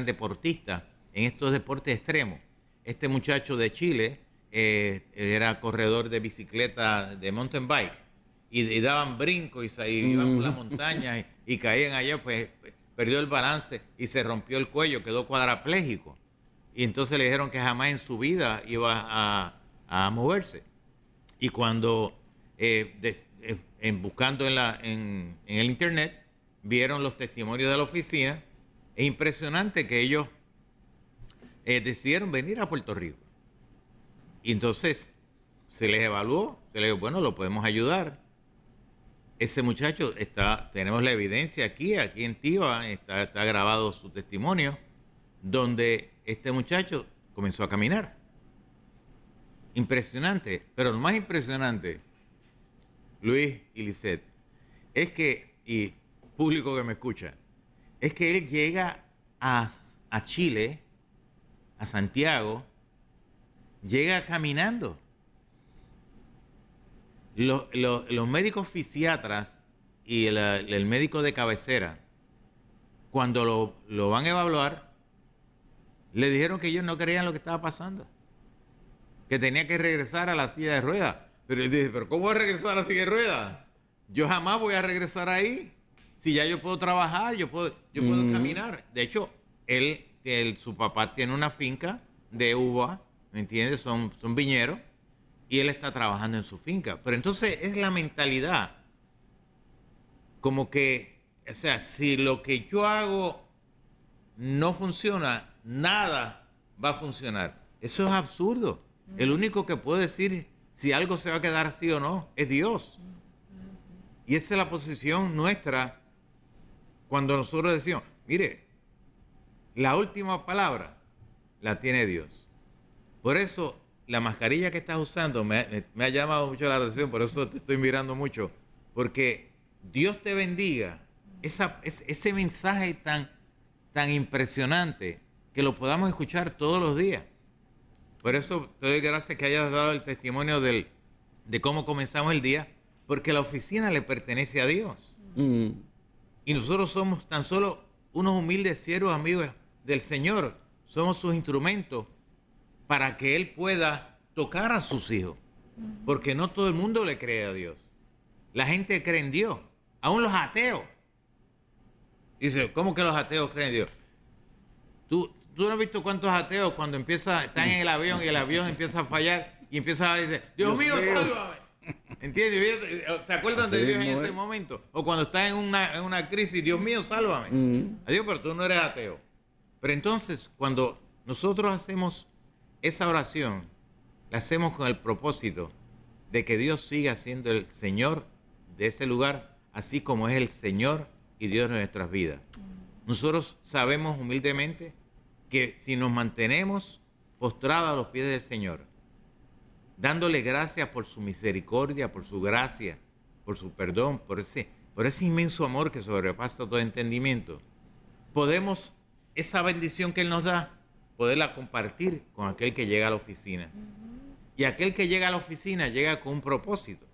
deportistas en estos deportes extremos. Este muchacho de Chile era corredor de bicicleta de mountain bike y daban brincos y iban por las montañas y caían allá, pues perdió el balance y se rompió el cuello, quedó cuadrapléjico. Y entonces le dijeron que jamás en su vida iba a moverse. Y cuando buscando en el internet vieron los testimonios de la oficina, es impresionante que ellos decidieron venir a Puerto Rico. Y entonces se les evaluó, se les dijo, bueno, lo podemos ayudar. Ese muchacho tenemos la evidencia aquí en TIVA, está grabado su testimonio, donde este muchacho comenzó a caminar. Impresionante, pero lo más impresionante Luis y Lisette, es que, y público que me escucha, es que él llega a Chile, a Santiago, llega caminando. Los médicos fisiatras y el médico de cabecera, cuando lo van a evaluar, le dijeron que ellos no creían lo que estaba pasando, que tenía que regresar a la silla de ruedas. Pero él dice, ¿pero cómo voy a regresar a la silla de ruedas? Yo jamás voy a regresar ahí. Si ya yo puedo trabajar, yo puedo caminar. De hecho, su papá tiene una finca de uva, ¿me entiendes? Son viñeros, y él está trabajando en su finca. Pero entonces es la mentalidad, como que, o sea, si lo que yo hago no funciona, nada va a funcionar. Eso es absurdo. El único que puede decir si algo se va a quedar así o no es Dios. Y esa es la posición nuestra cuando nosotros decimos, mire, la última palabra la tiene Dios. Por eso la mascarilla que estás usando me ha llamado mucho la atención, por eso te estoy mirando mucho, porque Dios te bendiga. Ese mensaje tan impresionante que lo podamos escuchar todos los días. Por eso te doy gracias que hayas dado el testimonio de cómo comenzamos el día, porque la oficina le pertenece a Dios. Y nosotros somos tan solo unos humildes siervos amigos del Señor. Somos sus instrumentos para que Él pueda tocar a sus hijos. Porque no todo el mundo le cree a Dios. La gente cree en Dios. Aún los ateos. Dice, ¿cómo que los ateos creen en Dios? ¿Tú no has visto cuántos ateos cuando están en el avión y el avión empieza a fallar y empieza a decir, Dios mío, sálvame? ¿Entiendes? ¿Se acuerdan de Dios en ese momento? O cuando están en una crisis, Dios mío, sálvame. Adiós, pero tú no eres ateo. Pero entonces, cuando nosotros hacemos esa oración, la hacemos con el propósito de que Dios siga siendo el Señor de ese lugar, así como es el Señor y Dios de nuestras vidas. Nosotros sabemos humildemente que si nos mantenemos postrados a los pies del Señor, dándole gracias por su misericordia, por su gracia, por su perdón, por ese inmenso amor que sobrepasa todo entendimiento, podemos, esa bendición que Él nos da, poderla compartir con aquel que llega a la oficina. Y aquel que llega a la oficina llega con un propósito.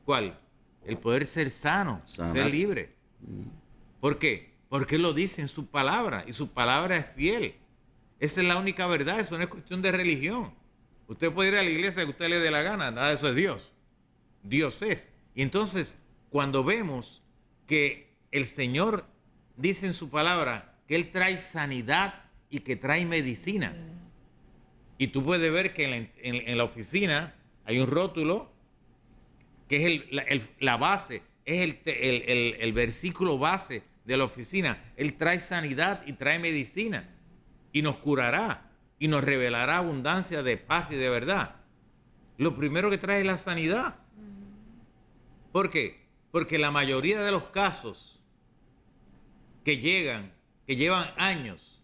¿Cuál? El poder ser sano, ser libre. ¿Por qué? Porque Él lo dice en su palabra, y su palabra es fiel. Esa es la única verdad, eso no es cuestión de religión. Usted puede ir a la iglesia que usted le dé la gana, nada de eso es Dios. Dios es. Y entonces, cuando vemos que el Señor dice en su palabra que Él trae sanidad y que trae medicina. Y tú puedes ver que en la oficina hay un rótulo que es la base, es el versículo base de la oficina. Él trae sanidad y trae medicina y nos curará y nos revelará abundancia de paz y de verdad. Lo primero que trae es la sanidad. ¿Por qué? Porque la mayoría de los casos que llevan años,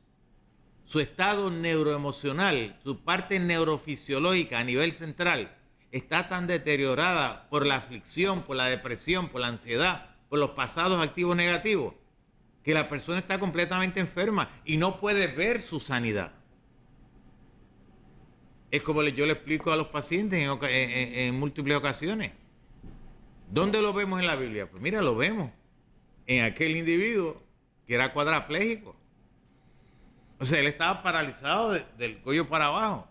su estado neuroemocional, su parte neurofisiológica a nivel central está tan deteriorada por la aflicción, por la depresión, por la ansiedad, por los pasados activos negativos, que la persona está completamente enferma y no puede ver su sanidad. Es como yo le explico a los pacientes en múltiples ocasiones. ¿Dónde lo vemos en la Biblia? Pues mira, lo vemos en aquel individuo que era cuadraplégico. O sea, él estaba paralizado del cuello para abajo.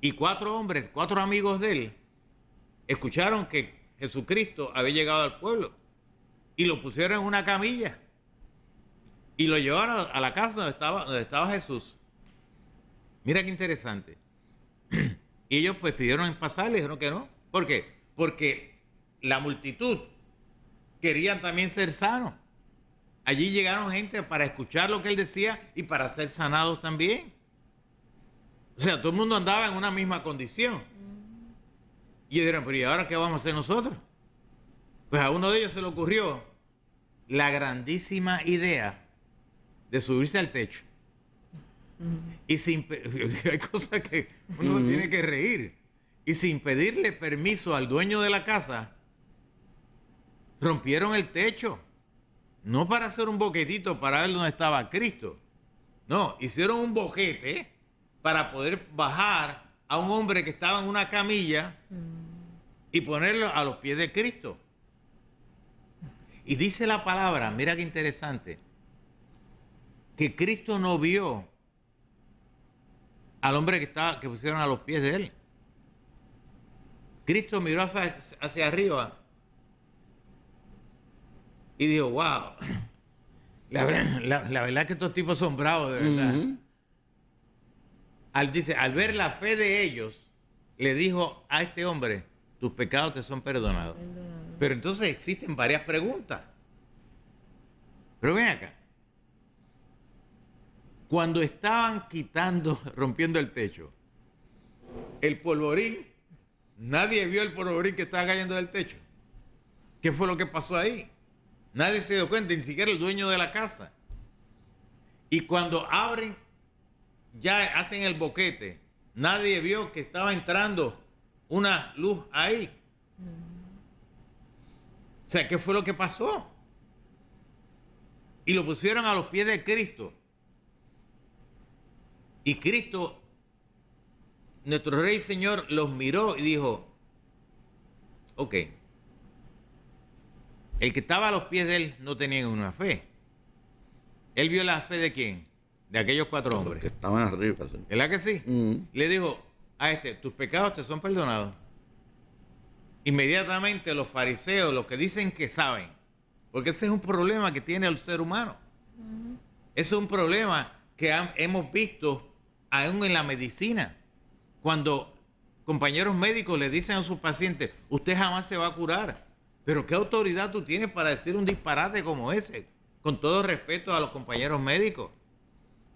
Y 4 hombres, 4 amigos de él, escucharon que Jesucristo había llegado al pueblo y lo pusieron en una camilla y lo llevaron a la casa donde estaba Jesús. Mira qué interesante. Y ellos pues pidieron pasar, le dijeron que no. ¿Por qué? Porque la multitud querían también ser sanos. Allí llegaron gente para escuchar lo que él decía y para ser sanados también. O sea, todo el mundo andaba en una misma condición. Y ellos dijeron, pero ¿y ahora qué vamos a hacer nosotros? Pues a uno de ellos se le ocurrió la grandísima idea de subirse al techo. Y hay cosas que uno se tiene que reír. y sin pedirle permiso al dueño de la casa, rompieron el techo. No para hacer un boquetito para ver dónde estaba Cristo. No, hicieron un boquete para poder bajar a un hombre que estaba en una camilla y ponerlo a los pies de Cristo. Y dice la palabra, mira qué interesante, que Cristo no vio al hombre que pusieron a los pies de él. Cristo miró hacia arriba y dijo, wow, la verdad es que estos tipos son bravos, de verdad. Dice, al ver la fe de ellos, le dijo a este hombre, tus pecados te son perdonados. Pero entonces existen varias preguntas. Pero ven acá. Cuando estaban rompiendo el techo, el polvorín, nadie vio el polvorín que estaba cayendo del techo. ¿Qué fue lo que pasó ahí? Nadie se dio cuenta, ni siquiera el dueño de la casa. Y cuando abren, ya hacen el boquete, nadie vio que estaba entrando una luz ahí. O sea, ¿qué fue lo que pasó? Y lo pusieron a los pies de Cristo. Y Cristo, nuestro Rey y Señor, los miró y dijo, ok, el que estaba a los pies de él no tenía una fe. Él vio la fe de quién? De aquellos 4 hombres. Que estaban arriba. ¿Sí? ¿Verdad que sí? Le dijo a tus pecados te son perdonados. Inmediatamente los fariseos, los que dicen que saben, porque ese es un problema que tiene el ser humano. Ese es un problema que hemos visto aún en la medicina. Cuando compañeros médicos le dicen a sus pacientes, usted jamás se va a curar. Pero ¿qué autoridad tú tienes para decir un disparate como ese? Con todo respeto a los compañeros médicos.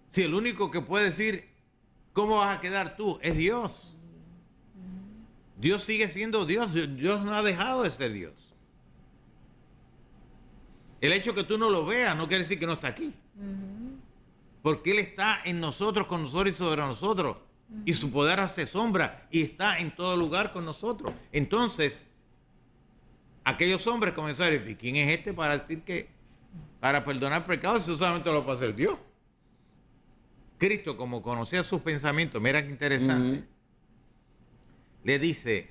Si el único que puede decir cómo vas a quedar tú es Dios. Dios sigue siendo Dios. Dios no ha dejado de ser Dios. El hecho que tú no lo veas no quiere decir que no está aquí. Porque Él está en nosotros, con nosotros y sobre nosotros. Y su poder hace sombra y está en todo lugar con nosotros. Entonces, aquellos hombres comenzaron a decir, ¿quién es este para decir que para perdonar pecados si solamente lo puede hacer Dios? Cristo, como conocía sus pensamientos, mira qué interesante, le dice,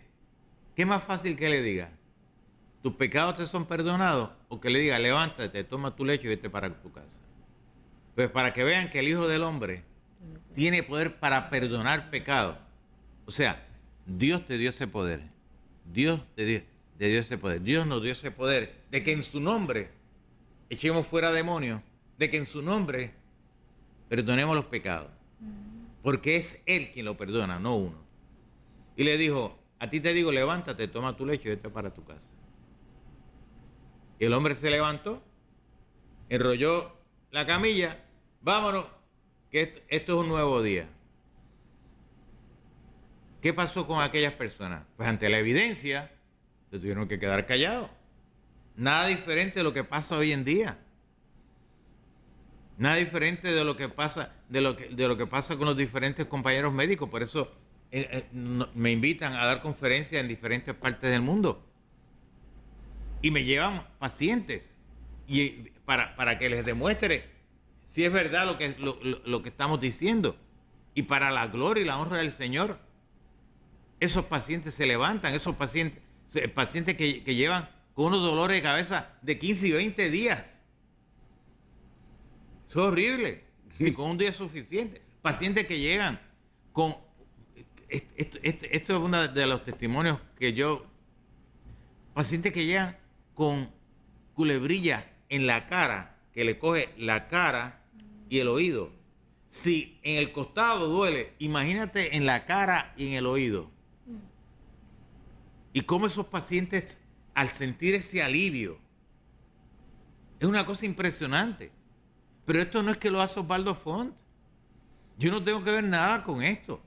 ¿qué es más fácil que le diga? ¿Tus pecados te son perdonados? O que le diga, levántate, toma tu lecho y vete para tu casa. Pues para que vean que el Hijo del Hombre tiene poder para perdonar pecados. O sea, Dios te dio ese poder. Dios te dio ese poder. Dios nos dio ese poder de que en su nombre echemos fuera demonios, de que en su nombre perdonemos los pecados. Porque es Él quien lo perdona, no uno. Y le dijo, a ti te digo, levántate, toma tu lecho y vete para tu casa. Y el hombre se levantó, enrolló la camilla, vámonos, que esto es un nuevo día. ¿Qué pasó con aquellas personas? Pues ante la evidencia, se tuvieron que quedar callados. Nada diferente de lo que pasa hoy en día. Nada diferente de lo que pasa, de lo que pasa con los diferentes compañeros médicos. Por eso me invitan a dar conferencias en diferentes partes del mundo. Y me llevan pacientes y para que les demuestre si es verdad lo que estamos diciendo. Y para la gloria y la honra del Señor, esos pacientes se levantan, esos pacientes que llevan con unos dolores de cabeza de 15 y 20 días. Eso es horrible. Si con un día es suficiente. Pacientes que llegan con... Esto es uno de los testimonios que yo... Pacientes que llegan con culebrilla en la cara, que le coge la cara y el oído. Si en el costado duele, imagínate en la cara y en el oído. Y cómo esos pacientes, al sentir ese alivio, es una cosa impresionante. Pero esto no es que lo hace Osvaldo Font. Yo no tengo que ver nada con esto.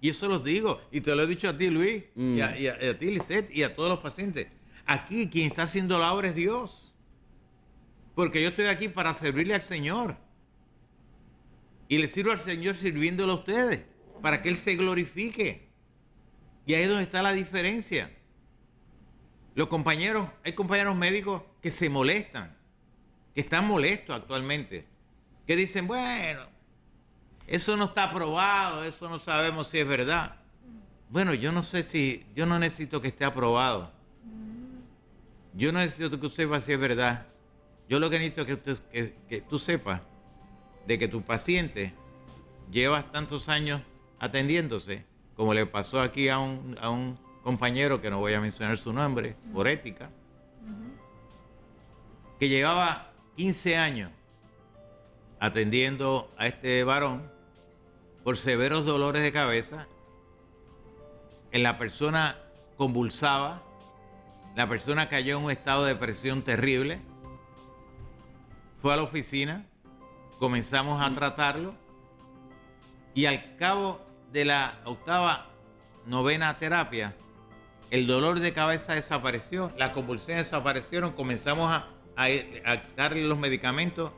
Y eso los digo. Y te lo he dicho a ti, Luis, y a ti, Lisette, y a todos los pacientes. Aquí quien está haciendo la obra es Dios. Porque yo estoy aquí para servirle al Señor. Y le sirvo al Señor sirviéndolo a ustedes. Para que Él se glorifique. Y ahí es donde está la diferencia. Hay compañeros médicos que se molestan, que están molestos actualmente, que dicen, bueno, eso no está aprobado, eso no sabemos si es verdad. Bueno, yo no necesito que esté aprobado. Yo no necesito que usted sepa si es verdad. Yo lo que necesito es que tú sepas de que tu paciente lleva tantos años atendiéndose, como le pasó aquí a un compañero, que no voy a mencionar su nombre, por ética, que llevaba 15 años atendiendo a este varón por severos dolores de cabeza. La persona convulsaba, la persona cayó en un estado de depresión terrible. Fue a la oficina, comenzamos a tratarlo y al cabo de la novena terapia, el dolor de cabeza desapareció, las convulsiones desaparecieron, comenzamos a darle los medicamentos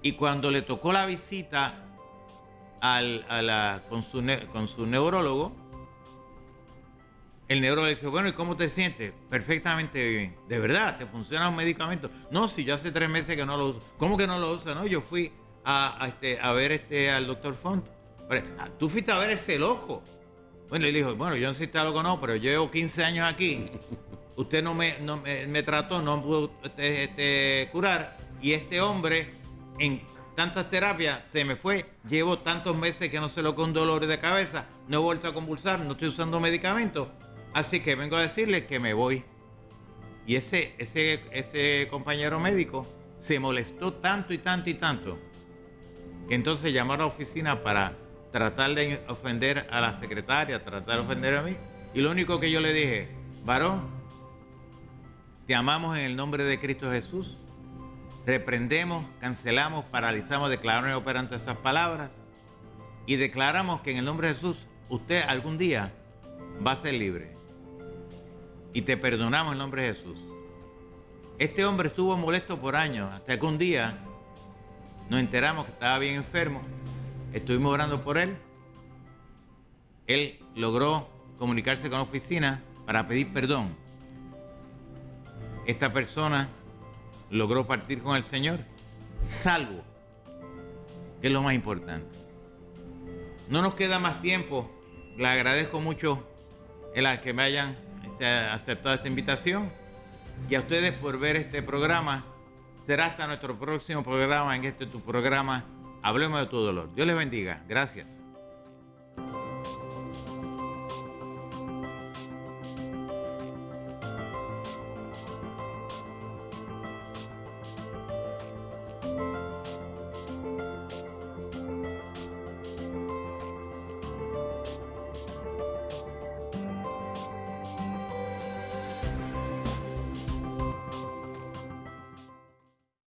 y cuando le tocó la visita con su neurólogo, el neurólogo le dice, bueno, ¿y cómo te sientes? Perfectamente bien. ¿De verdad? ¿Te funcionan los medicamentos? No, si yo hace 3 meses que no lo uso. ¿Cómo que no lo usa? No, yo fui a ver al doctor Font. ¿Tú fuiste a ver a ese loco? Bueno, él dijo, bueno, yo no sé si está loco o no, pero yo llevo 15 años aquí. Usted no me trató, no me pudo curar. Y este hombre, en tantas terapias, se me fue. Llevo tantos meses que no se lo con dolores de cabeza. No he vuelto a convulsar, no estoy usando medicamentos. Así que vengo a decirle que me voy. Y ese compañero médico se molestó tanto y tanto y tanto, que entonces llamó a la oficina para tratar de ofender a la secretaria, tratar de ofender a mí. Y lo único que yo le dije, varón, te amamos en el nombre de Cristo Jesús. Reprendemos, cancelamos, paralizamos, declaramos inoperante esas palabras y declaramos que en el nombre de Jesús usted algún día va a ser libre. Y te perdonamos en el nombre de Jesús. Este hombre estuvo molesto por años, hasta que un día nos enteramos que estaba bien enfermo. Estuvimos orando por él. Él logró comunicarse con la oficina para pedir perdón. Esta persona logró partir con el Señor, salvo, que es lo más importante. No nos queda más tiempo. Le agradezco mucho el que me hayan aceptado esta invitación y a ustedes por ver este programa. Será hasta nuestro próximo programa en tu programa Hablemos de tu dolor. Dios les bendiga. Gracias.